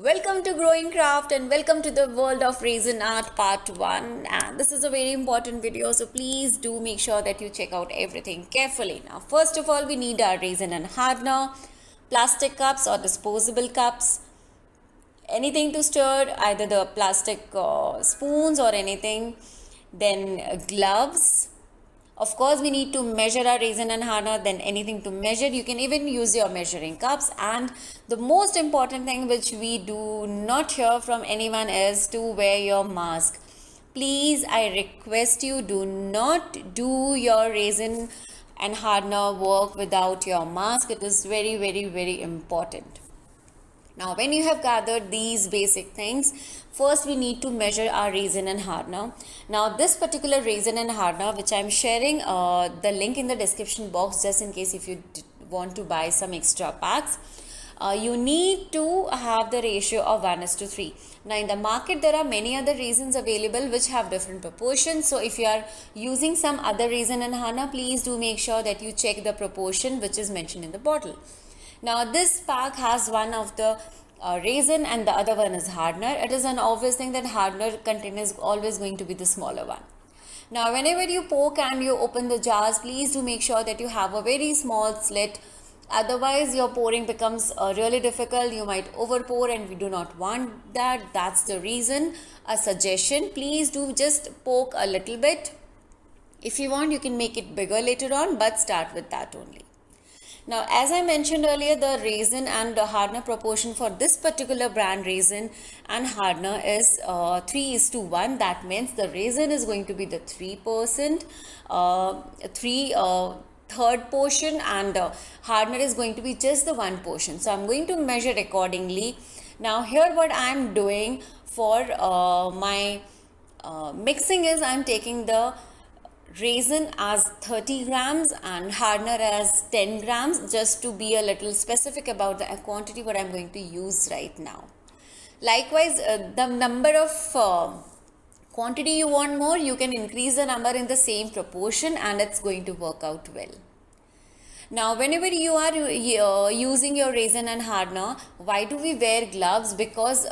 Welcome to Growing Craft and welcome to the world of resin art part 1, and this is a very important video, so please do make sure that you check out everything carefully. Now first of all, we need our resin and hardener, plastic cups or disposable cups, anything to stir, either the plastic spoons or anything, then gloves. Of course, we need to measure our resin and hardener, then anything to measure. You can even use your measuring cups. And the most important thing which we do not hear from anyone is to wear your mask. Please, I request you, do not do your resin and hardener work without your mask. It is very, very, very important. Now, when you have gathered these basic things, first we need to measure our resin and hardener. Now, this particular resin and hardener, which I am sharing the link in the description box, just in case if you want to buy some extra packs, you need to have the ratio of 1:3. Now, in the market, there are many other resins available which have different proportions. So, if you are using some other resin and hardener, please do make sure that you check the proportion which is mentioned in the bottle. Now this pack has one of the resin and the other one is hardener. It is an obvious thing that hardener container is always going to be the smaller one. Now whenever you poke and you open the jars, please do make sure that you have a very small slit. Otherwise your pouring becomes really difficult. You might over pour and we do not want that. That's the reason. A suggestion, please do just poke a little bit. If you want, you can make it bigger later on, but start with that only. Now, as I mentioned earlier, the resin and the hardener proportion for this particular brand resin and hardener is 3:1. That means the resin is going to be the 3%, third portion, and hardener is going to be just the 1 portion. So, I'm going to measure accordingly. Now, here what I am doing for my mixing is I am taking the resin as 30 grams and hardener as 10 grams, just to be a little specific about the quantity what I'm going to use right now. Likewise, the number of quantity you want more, you can increase the number in the same proportion and it's going to work out well. Now, whenever you are using your resin and hardener, why do we wear gloves? Because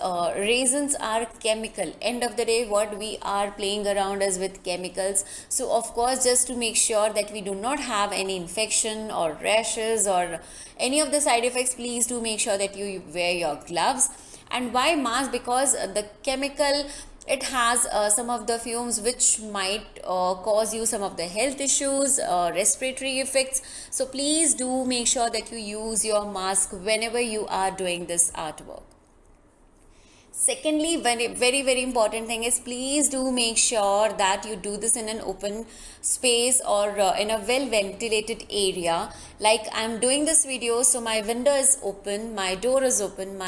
resins are chemical. End of the day, what we are playing around is with chemicals. So, of course, just to make sure that we do not have any infection or rashes or any of the side effects, please do make sure that you wear your gloves. And why mask? Because the chemical, it has some of the fumes which might cause you some of the health issues, respiratory effects. So please do make sure that you use your mask whenever you are doing this artwork. Secondly, very important thing is, please do make sure that you do this in an open space or in a well ventilated area. Like I'm doing this video, so my window is open, my door is open,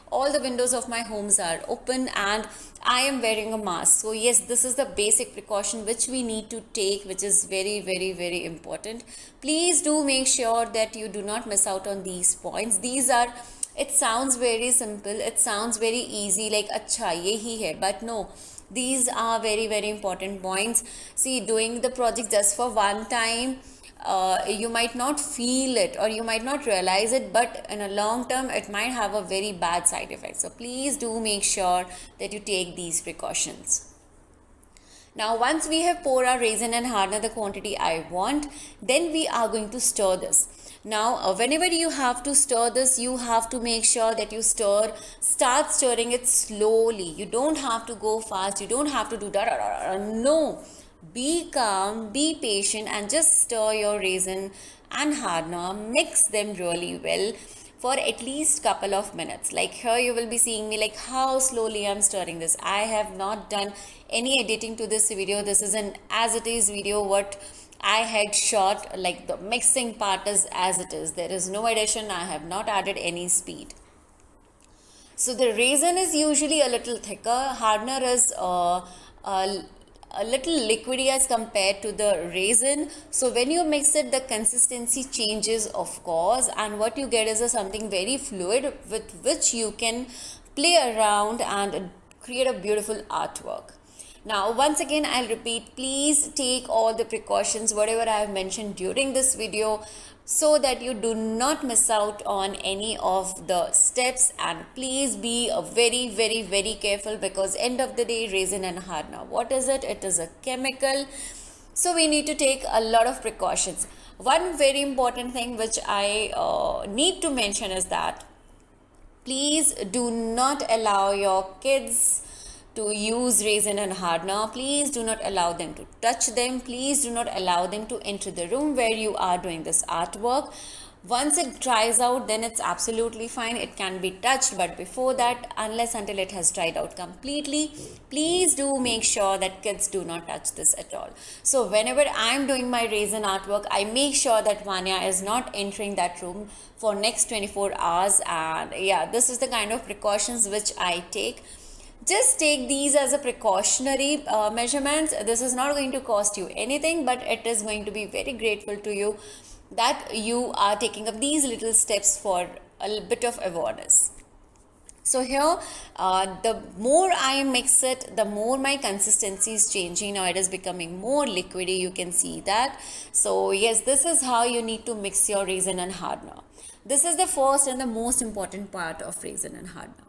all the windows of my homes are open, and I am wearing a mask. So yes, this is the basic precaution which we need to take, which is very important. Please do make sure that you do not miss out on these points. It sounds very simple, it sounds very easy, like acha ye hi hai, but no, these are very important points. See, doing the project just for one time, you might not feel it or you might not realize it, but in a long term it might have a very bad side effect. So please do make sure that you take these precautions. Now once we have poured our resin and hardener the quantity I want, then we are going to stir this. Now whenever you have to stir this, you have to make sure that you start stirring it slowly. You don't have to go fast, you don't have to do that. No, be calm, be patient, and just stir your resin and hardener. Mix them really well for at least couple of minutes. Like here you will be seeing me like how slowly I'm stirring this. I have not done any editing to this video. This is an as it is video what I had shot. Like the mixing part is as it is. There is no addition. I have not added any speed. So the resin is usually a little thicker. Hardener is a little liquidy as compared to the resin. So when you mix it, the consistency changes, of course, and what you get is something very fluid with which you can play around and create a beautiful artwork. Now once again I'll repeat, please take all the precautions whatever I have mentioned during this video. so that you do not miss out on any of the steps. And please be very very very careful, because end of the day, raisin and harna, what is it? It is a chemical, so we need to take a lot of precautions. One very important thing which I need to mention is that please do not allow your kids to use raisin and harna. Please do not allow them to touch them. Please do not allow them to enter the room where you are doing this artwork. Once it dries out, then it's absolutely fine. It can be touched, but before that, unless until it has dried out completely, please do make sure that kids do not touch this at all. So whenever I'm doing my raisin artwork, I make sure that Vanya is not entering that room for next 24 hours. And yeah, this is the kind of precautions which I take. Just take these as a precautionary measurements. This is not going to cost you anything, but it is going to be very grateful to you that you are taking up these little steps for a bit of awareness. So here, the more I mix it, the more my consistency is changing. Now it is becoming more liquidy, you can see that. So yes, this is how you need to mix your raisin and harna. This is the first and the most important part of raisin and harna.